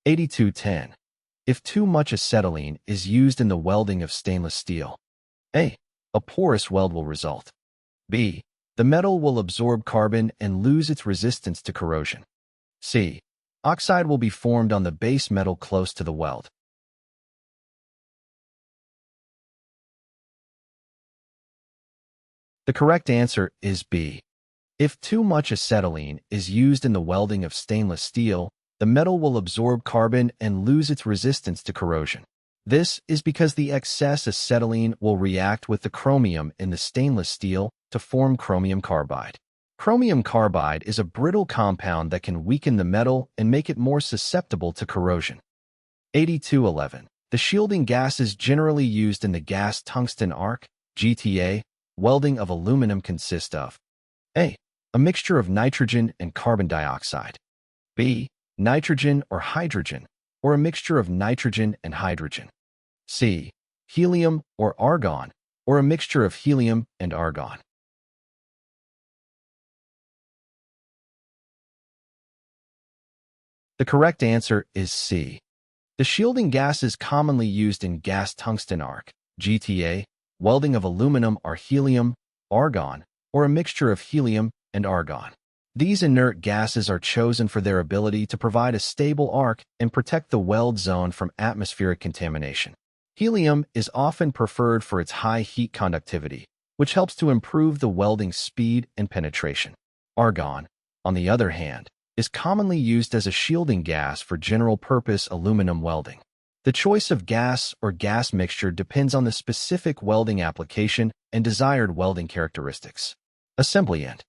8210. If too much acetylene is used in the welding of stainless steel, A. A porous weld will result. B. The metal will absorb carbon and lose its resistance to corrosion. C. Oxide will be formed on the base metal close to the weld. The correct answer is B. If too much acetylene is used in the welding of stainless steel, the metal will absorb carbon and lose its resistance to corrosion. This is because the excess acetylene will react with the chromium in the stainless steel to form chromium carbide. Chromium carbide is a brittle compound that can weaken the metal and make it more susceptible to corrosion. 8211. The shielding gases generally used in the gas tungsten arc, GTA, welding of aluminum consist of A. A mixture of nitrogen and carbon dioxide. B. Nitrogen or hydrogen, or a mixture of nitrogen and hydrogen. C. Helium or argon, or a mixture of helium and argon. The correct answer is C. The shielding gases commonly used in gas tungsten arc, GTA, welding of aluminum are helium, argon, or a mixture of helium and argon. These inert gases are chosen for their ability to provide a stable arc and protect the weld zone from atmospheric contamination. Helium is often preferred for its high heat conductivity, which helps to improve the welding speed and penetration. Argon, on the other hand, is commonly used as a shielding gas for general-purpose aluminum welding. The choice of gas or gas mixture depends on the specific welding application and desired welding characteristics. Assembly end.